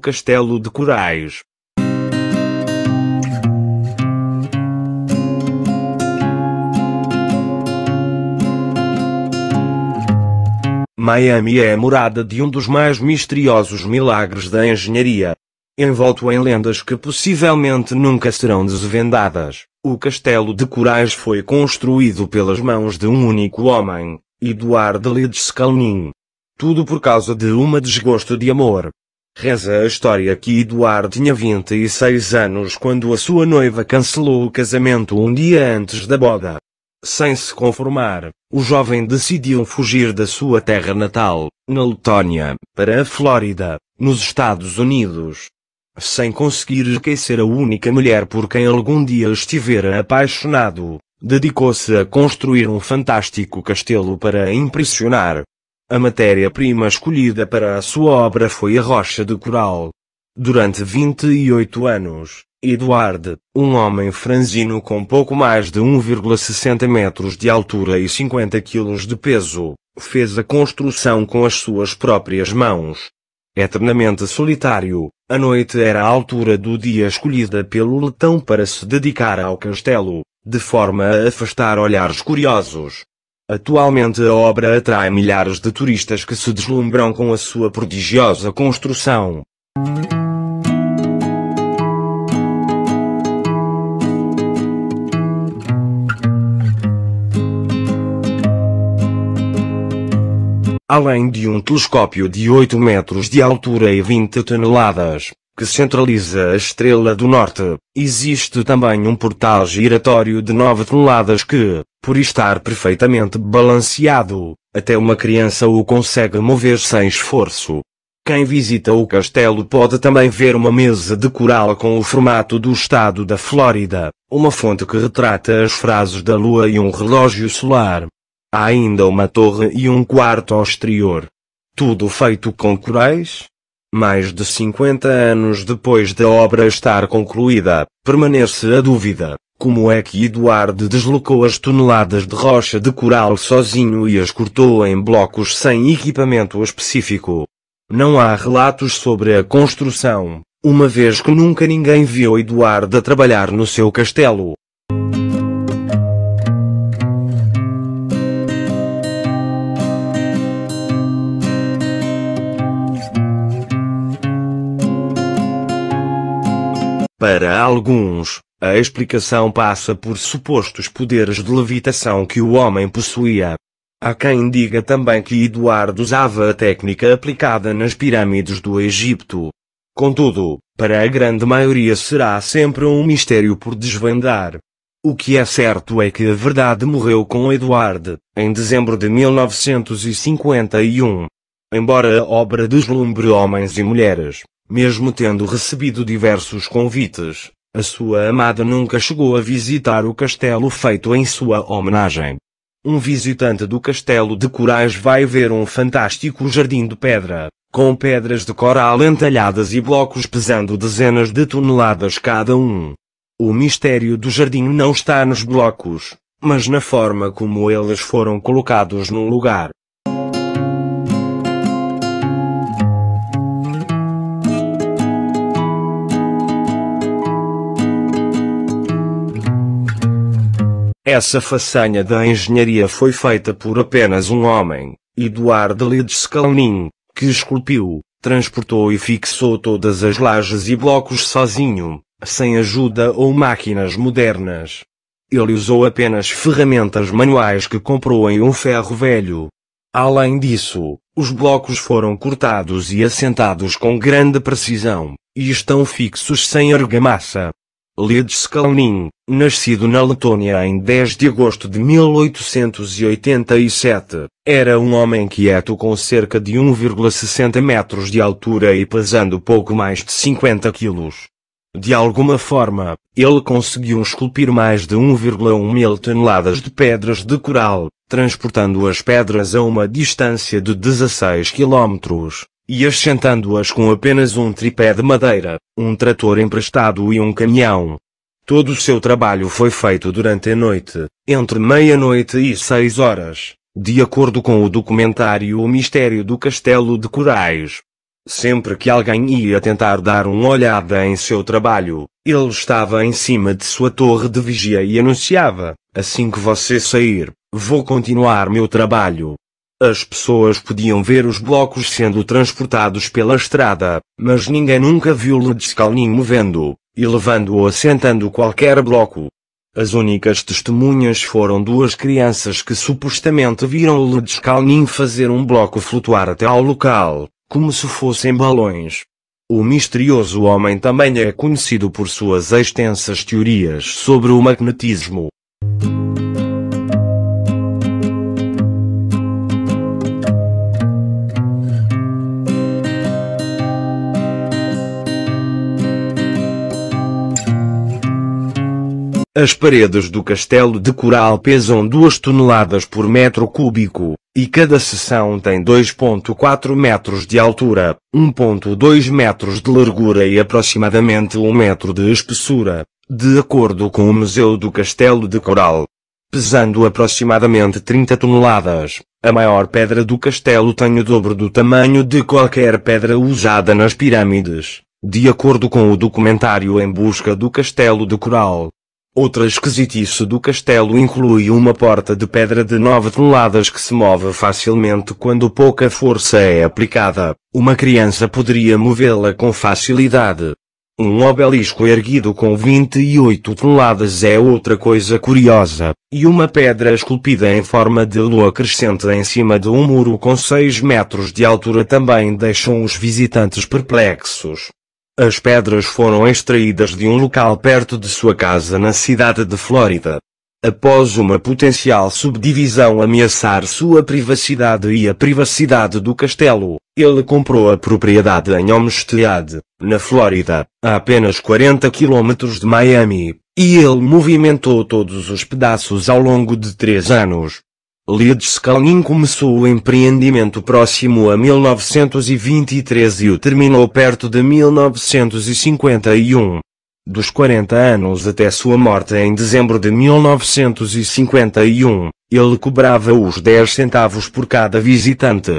Castelo de Corais. Miami é a morada de um dos mais misteriosos milagres da engenharia. Envolto em lendas que possivelmente nunca serão desvendadas, o Castelo de Corais foi construído pelas mãos de um único homem, Edward Leedskalnin. Tudo por causa de um desgosto de amor. Reza a história que Edward tinha 26 anos quando a sua noiva cancelou o casamento um dia antes da boda. Sem se conformar, o jovem decidiu fugir da sua terra natal, na Letônia, para a Flórida, nos Estados Unidos. Sem conseguir esquecer a única mulher por quem algum dia estivera apaixonado, dedicou-se a construir um fantástico castelo para a impressionar. A matéria-prima escolhida para a sua obra foi a rocha de coral. Durante 28 anos, Edward, um homem franzino com pouco mais de 1,60 metros de altura e 50 quilos de peso, fez a construção com as suas próprias mãos. Eternamente solitário, a noite era a altura do dia escolhida pelo letão para se dedicar ao castelo, de forma a afastar olhares curiosos. Atualmente a obra atrai milhares de turistas que se deslumbram com a sua prodigiosa construção. Além de um telescópio de 8 metros de altura e 20 toneladas, que centraliza a Estrela do Norte, existe também um portal giratório de 9 toneladas que, por estar perfeitamente balanceado, até uma criança o consegue mover sem esforço. Quem visita o castelo pode também ver uma mesa de coral com o formato do estado da Flórida, uma fonte que retrata as fases da lua e um relógio solar. Há ainda uma torre e um quarto ao exterior. Tudo feito com corais? Mais de 50 anos depois da obra estar concluída, permanece a dúvida: como é que Edward deslocou as toneladas de rocha de coral sozinho e as cortou em blocos sem equipamento específico? Não há relatos sobre a construção, uma vez que nunca ninguém viu Edward a trabalhar no seu castelo. Para alguns, a explicação passa por supostos poderes de levitação que o homem possuía. Há quem diga também que Edward usava a técnica aplicada nas pirâmides do Egito. Contudo, para a grande maioria será sempre um mistério por desvendar. O que é certo é que a verdade morreu com Edward, em dezembro de 1951. Embora a obra deslumbre homens e mulheres, mesmo tendo recebido diversos convites, a sua amada nunca chegou a visitar o castelo feito em sua homenagem. Um visitante do Castelo de Corais vai ver um fantástico jardim de pedra, com pedras de coral entalhadas e blocos pesando dezenas de toneladas cada um. O mistério do jardim não está nos blocos, mas na forma como eles foram colocados no lugar. Essa façanha da engenharia foi feita por apenas um homem, Edward Leedskalnin, que esculpiu, transportou e fixou todas as lajes e blocos sozinho, sem ajuda ou máquinas modernas. Ele usou apenas ferramentas manuais que comprou em um ferro velho. Além disso, os blocos foram cortados e assentados com grande precisão, e estão fixos sem argamassa. Leedskalnin, nascido na Letônia em 10 de agosto de 1887, era um homem quieto com cerca de 1,60 metros de altura e pesando pouco mais de 50 quilos. De alguma forma, ele conseguiu esculpir mais de 1,1 mil toneladas de pedras de coral, transportando as pedras a uma distância de 16 quilômetros, e assentando-as com apenas um tripé de madeira, um trator emprestado e um caminhão. Todo o seu trabalho foi feito durante a noite, entre meia-noite e 6 horas, de acordo com o documentário O Mistério do Castelo de Corais. Sempre que alguém ia tentar dar uma olhada em seu trabalho, ele estava em cima de sua torre de vigia e anunciava: assim que você sair, vou continuar meu trabalho. As pessoas podiam ver os blocos sendo transportados pela estrada, mas ninguém nunca viu Ledskalnin movendo e levando ou assentando qualquer bloco. As únicas testemunhas foram duas crianças que supostamente viram Ledskalnin fazer um bloco flutuar até ao local, como se fossem balões. O misterioso homem também é conhecido por suas extensas teorias sobre o magnetismo. As paredes do castelo de coral pesam 2 toneladas por metro cúbico, e cada seção tem 2,4 metros de altura, 1,2 metros de largura e aproximadamente 1 metro de espessura, de acordo com o Museu do Castelo de Coral. Pesando aproximadamente 30 toneladas, a maior pedra do castelo tem o dobro do tamanho de qualquer pedra usada nas pirâmides, de acordo com o documentário Em Busca do Castelo de Coral. Outra esquisitice do castelo inclui uma porta de pedra de 9 toneladas que se move facilmente quando pouca força é aplicada. Uma criança poderia movê-la com facilidade. Um obelisco erguido com 28 toneladas é outra coisa curiosa, e uma pedra esculpida em forma de lua crescente em cima de um muro com 6 metros de altura também deixam os visitantes perplexos. As pedras foram extraídas de um local perto de sua casa na cidade de Flórida. Após uma potencial subdivisão ameaçar sua privacidade e a privacidade do castelo, ele comprou a propriedade em Homestead, na Flórida, a apenas 40 quilômetros de Miami, e ele movimentou todos os pedaços ao longo de 3 anos. Ledskalnin começou o empreendimento próximo a 1923 e o terminou perto de 1951. Dos 40 anos até sua morte em dezembro de 1951, ele cobrava os 10 centavos por cada visitante.